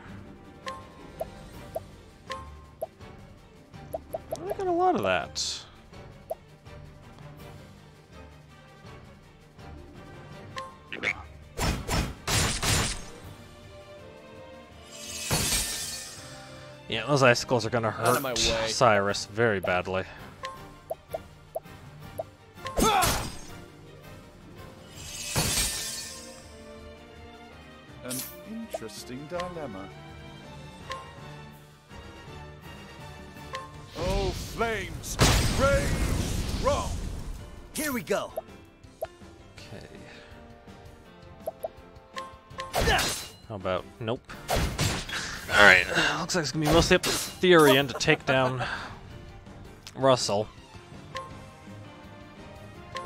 I got a lot of that. Yeah, those icicles are gonna Out of hurt my way. Cyrus very badly. An interesting dilemma. Oh, flames! Rage strong! Here we go. Okay. How about nope? Alright, looks like it's gonna be mostly up to Therian to take down Russell.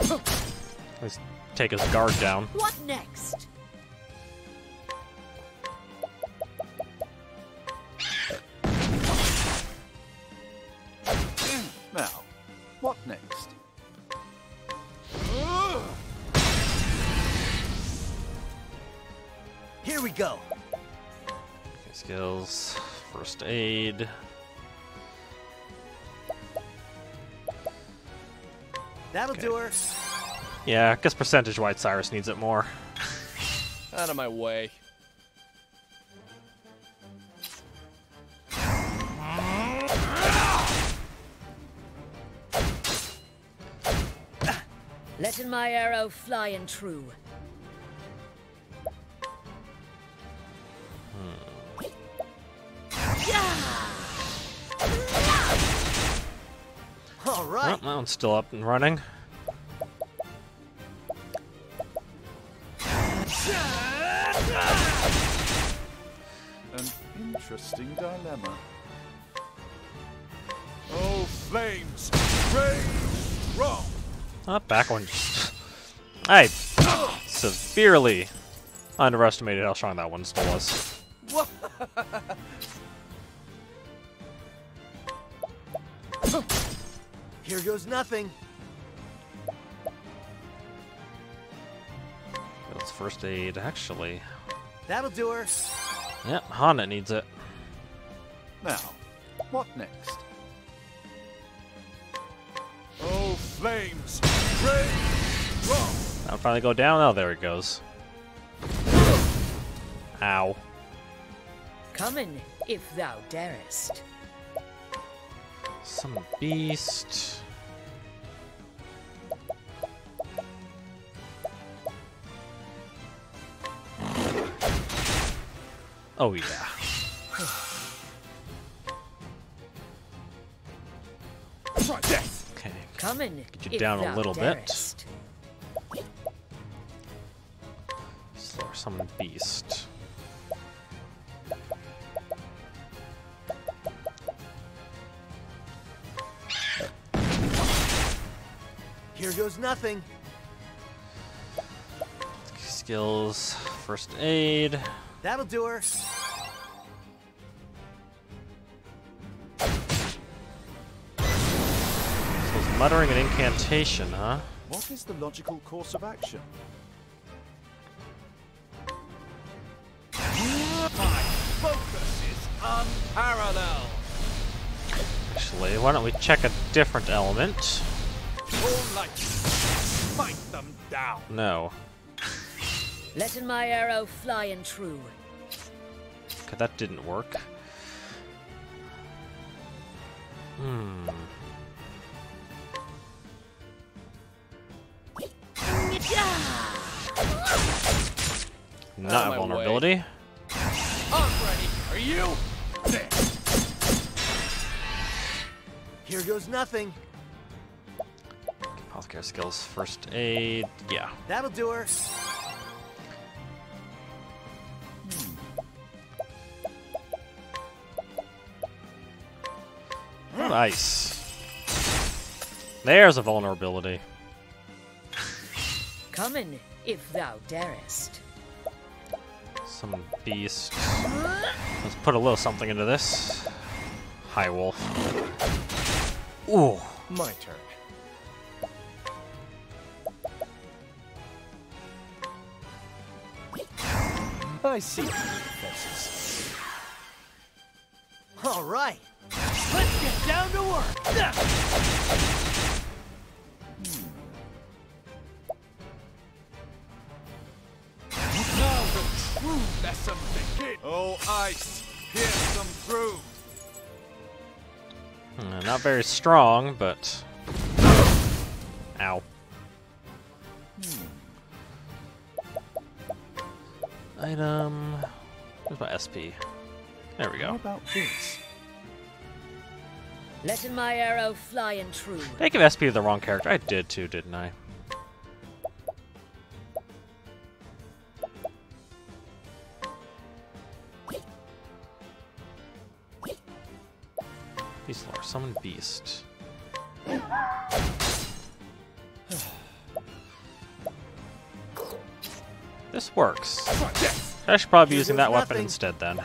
At least take his guard down. What next? Now, what next? Here we go. Okay, skills, first aid. That'll do her. Yeah, I guess percentage-wise Cyrus needs it more. Out of my way. Letting my arrow fly and true. All Oh, right. that one's still up and running. An interesting dilemma. Oh, flames! Rage strong! Not back one. I severely underestimated how strong that one still was. Here goes nothing. It's first aid, actually. That'll do her. Yep, Hana needs it. Now, what next? Oh, flames! Rage strong! That'll finally go down. Oh, there it goes. Ow. Coming, if thou darest. Some beast. Oh, yeah. Try this! Okay. Coming, Get you if down a thou little bit. darest. Slow summon beast. Here goes nothing. Skills, first aid. That'll do her. So it's muttering an incantation, huh? What is the logical course of action? My focus is unparalleled. Actually, why don't we check a different element? All light, smite them down. No. Letting my arrow fly and true. Okay, that didn't work. Hmm. Not a my way. vulnerability. I'm ready. Are you? There. Here goes nothing. Healthcare skills, first aid. Yeah. That'll do her. Nice. There's a vulnerability. Coming, if thou darest. Some beast. Let's put a little something into this. High wolf. Ooh. My turn. I see your faces. All right. Let's get down to work. Now the true lesson begins! Oh, ice! Pierce them through! Not very strong, but... Ow. Item... Where's my SP? There we How go. about this? Letting my arrow fly and true. Did I give SP to the wrong character? I did too, didn't I? Beast Lore, summon beast. This works. I should probably be using that weapon instead then.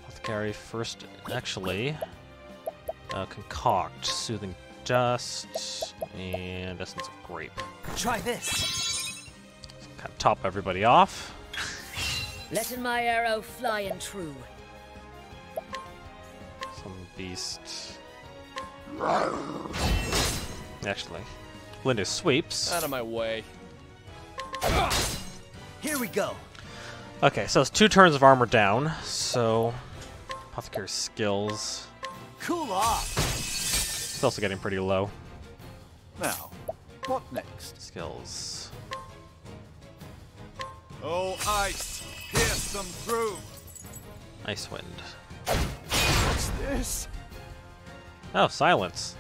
Apothecary first, actually. Concoct, soothing dust, and essence of grape. Try this. Kind of top everybody off. Letting my arrow fly and true. Some beast. Actually, Linda sweeps. Out of my way. Here we go. Okay, so it's 2 turns of armor down. So, Apothecary skills. Cool off. It's also getting pretty low. Now, what next? Skills. Oh, ice! Pierce them through! Ice Wind. What's this? Oh, silence.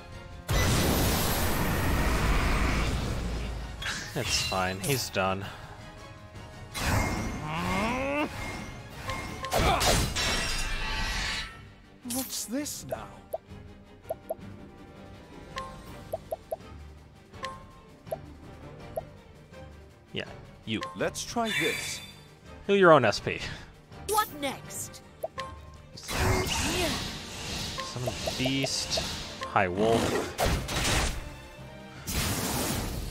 It's fine. He's done. What's this now? Yeah, you. Let's try this. Heal your own SP. What next? Summon beast. High wolf.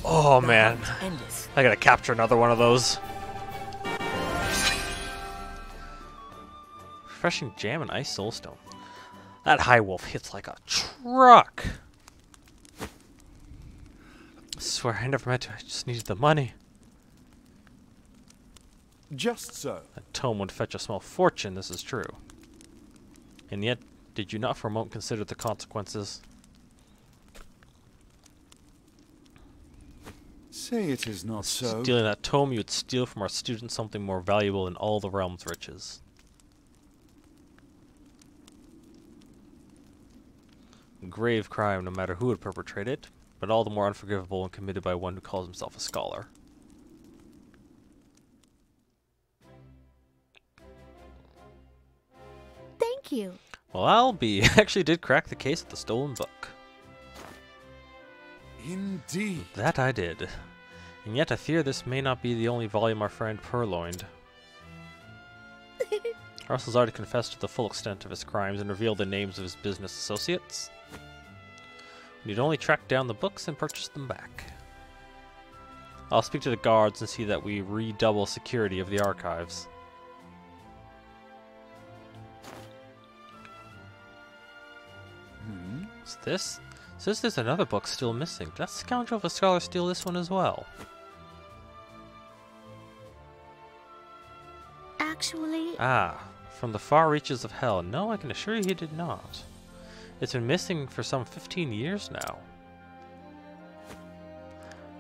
Oh man. Endless. I gotta capture another one of those. Refreshing jam and ice soulstone. That high wolf hits like a truck. I swear I never meant to. I just needed the money. Just so. That tome would fetch a small fortune, this is true. And yet, did you not for a moment consider the consequences? Say it is not so. Stealing that tome, you would steal from our students something more valuable than all the realm's riches. A grave crime, no matter who would perpetrate it, but all the more unforgivable when committed by one who calls himself a scholar. Thank you. Well, Albie actually did crack the case of the stolen book. Indeed. That I did. And yet I fear this may not be the only volume our friend purloined. Russell's already confessed to the full extent of his crimes and revealed the names of his business associates. We need only track down the books and purchase them back. I'll speak to the guards and see that we redouble security of the archives. What's this? Says there's another book still missing. Did that scoundrel of a scholar steal this one as well? Actually, Ah, from the far reaches of hell. No, I can assure you he did not. It's been missing for some 15 years now.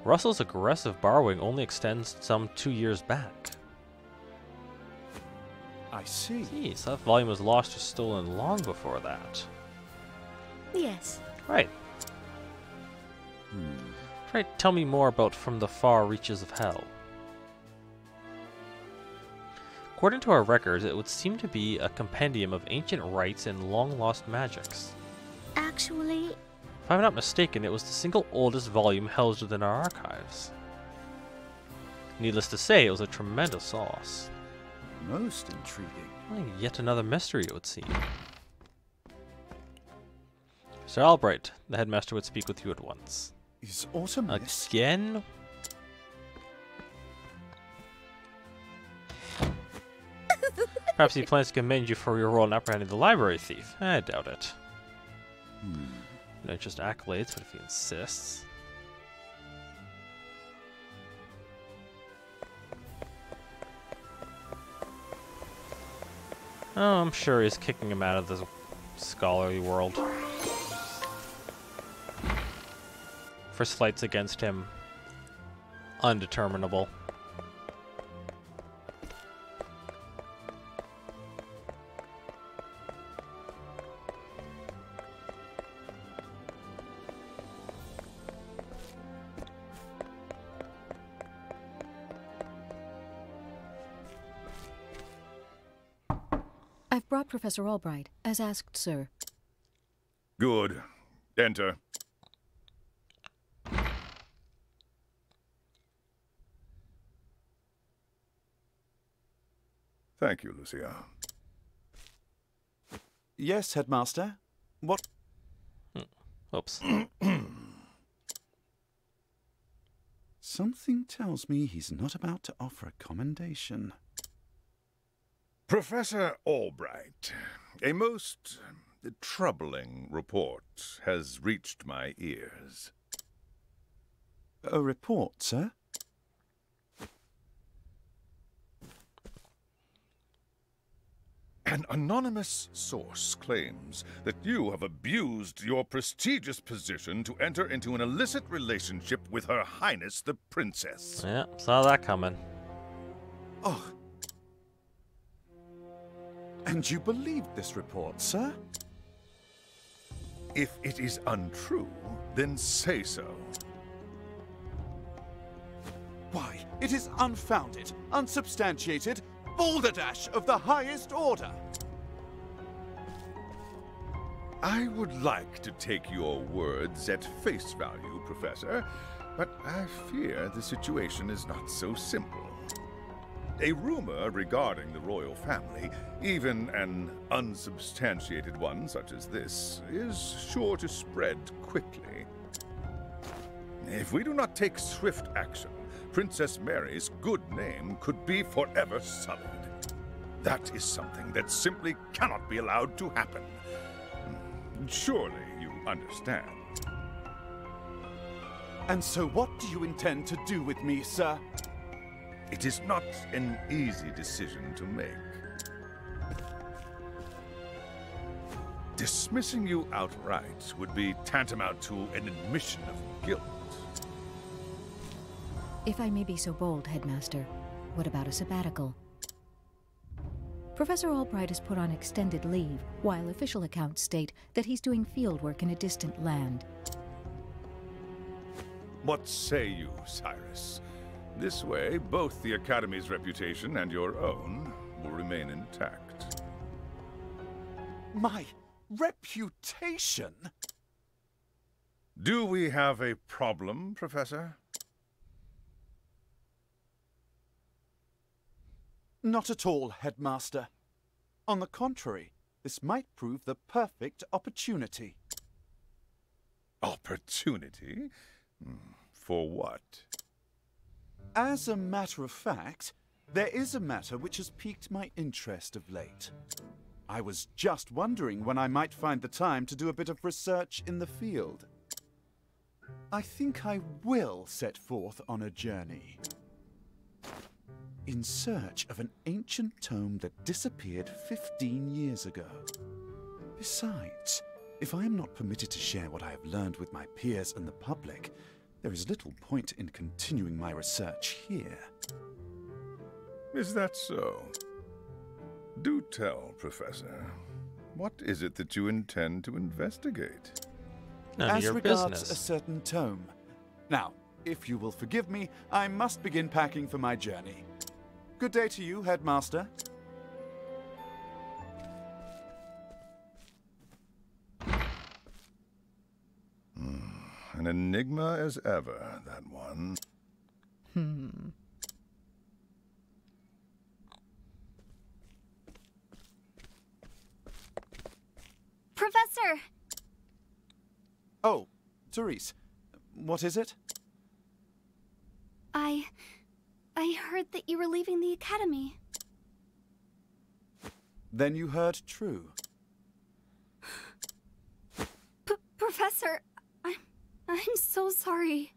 Russell's aggressive borrowing only extends some 2 years back. I see. Jeez, that volume was lost or stolen long before that. yes. Right. Right, tell me more about From the Far Reaches of Hell. According to our records, it would seem to be a compendium of ancient rites and long-lost magics. Actually, If I'm not mistaken, it was the single oldest volume housed within our archives. Needless to say, it was a tremendous loss. Most intriguing. Well, yet another mystery, it would seem. Sir Albright, the headmaster would speak with you at once. Is Autumnus... Again? Perhaps he plans to commend you for your role in apprehending the library thief. I doubt it. No, just accolades, but if he insists. Oh, I'm sure he's kicking him out of the scholarly world. for slights against him undeterminable. I've brought Professor Albright, as asked, sir. Good. Enter. Thank you, Lucia. Yes, Headmaster. What? Oops. Something tells me he's not about to offer a commendation. Professor Albright, a most troubling report has reached my ears. A report, sir? An anonymous source claims that you have abused your prestigious position to enter into an illicit relationship with Her Highness the Princess. Yeah, saw that coming. Oh. And you believed this report, sir? If it is untrue, then say so. Why, it is unfounded, unsubstantiated, balderdash of the highest order. I would like to take your words at face value, Professor, but I fear the situation is not so simple. A rumor regarding the royal family, even an unsubstantiated one such as this, is sure to spread quickly. If we do not take swift action, Princess Mary's good name could be forever sullied. That is something that simply cannot be allowed to happen. Surely you understand. And so what do you intend to do with me, sir? It is not an easy decision to make. Dismissing you outright would be tantamount to an admission of guilt. If I may be so bold, Headmaster, what about a sabbatical? Professor Albright is put on extended leave, while official accounts state that he's doing fieldwork in a distant land. What say you, Cyrus? This way, both the Academy's reputation and your own will remain intact. My reputation? Do we have a problem, Professor? Not at all, Headmaster. On the contrary, this might prove the perfect opportunity. Opportunity? For what? As a matter of fact, there is a matter which has piqued my interest of late. I was just wondering when I might find the time to do a bit of research in the field. I think I will set forth on a journey. In search of an ancient tome that disappeared 15 years ago. Besides, if I am not permitted to share what I have learned with my peers and the public, there is little point in continuing my research here. Is that so? Do tell, Professor. What is it that you intend to investigate? None of As your regards business. a certain tome. Now, if you will forgive me, I must begin packing for my journey. Good day to you, Headmaster. An enigma as ever, that one. Professor! Oh, Therese, what is it? I heard that you were leaving the academy. Then you heard true. Professor, I'm so sorry.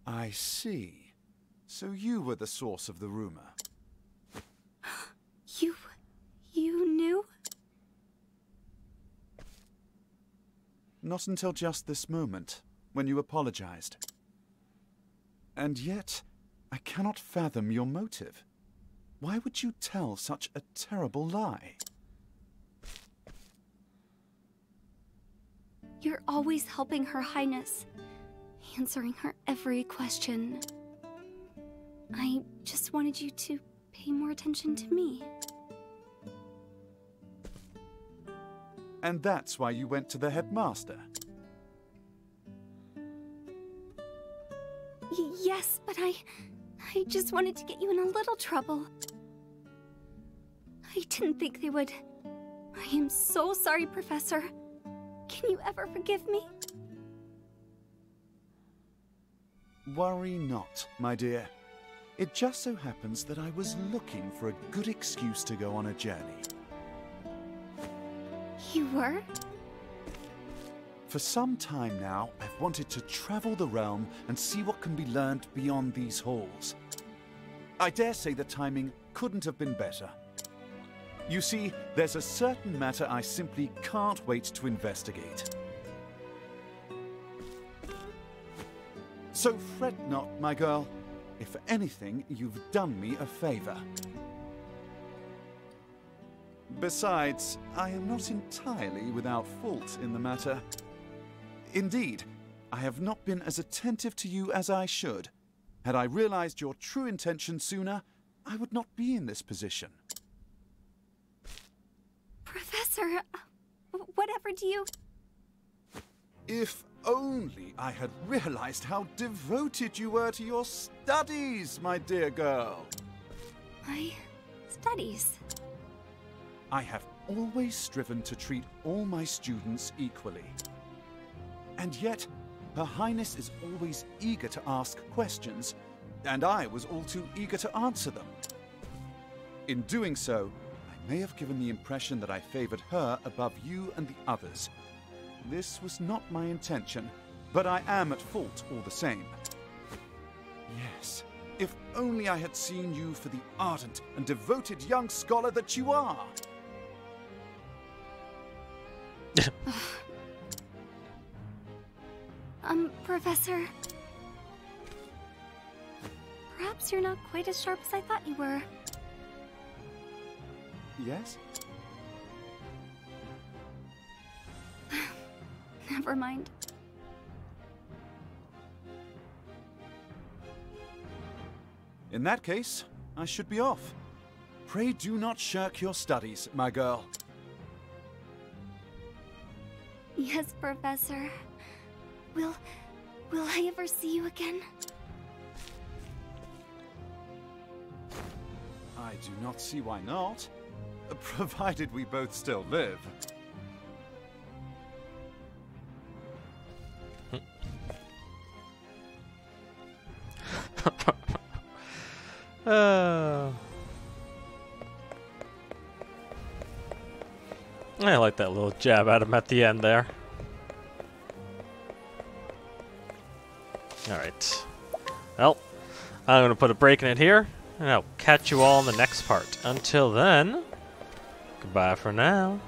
I see. So you were the source of the rumor. You knew? Not until just this moment, when you apologized. And yet, I cannot fathom your motive. Why would you tell such a terrible lie? You're always helping Her Highness, answering her every question. I just wanted you to pay more attention to me. And that's why you went to the headmaster? Yes, but I just wanted to get you in a little trouble. I didn't think they would. I am so sorry, Professor. Can you ever forgive me? Worry not, my dear. It just so happens that I was looking for a good excuse to go on a journey. You were? For some time now, I've wanted to travel the realm and see what can be learned beyond these halls. I dare say the timing couldn't have been better. You see, there's a certain matter I simply can't wait to investigate. So fret not, my girl. If anything, you've done me a favor. Besides, I am not entirely without fault in the matter. Indeed, I have not been as attentive to you as I should. Had I realized your true intention sooner, I would not be in this position. Professor, whatever do you... If only I had realized how devoted you were to your studies, my dear girl. My studies? I have always striven to treat all my students equally. And yet, Her Highness is always eager to ask questions, and I was all too eager to answer them. In doing so, I may have given the impression that I favored her above you and the others. This was not my intention, but I am at fault all the same. Yes, if only I had seen you for the ardent and devoted young scholar that you are! Professor... Perhaps you're not quite as sharp as I thought you were. Yes? Never mind. In that case, I should be off. Pray do not shirk your studies, my girl. Yes, Professor. Will I ever see you again? I do not see why not, provided we both still live. I like that little jab at him at the end there. Alright. Well, I'm going to put a break in it here, and I'll catch you all in the next part. Until then, goodbye for now.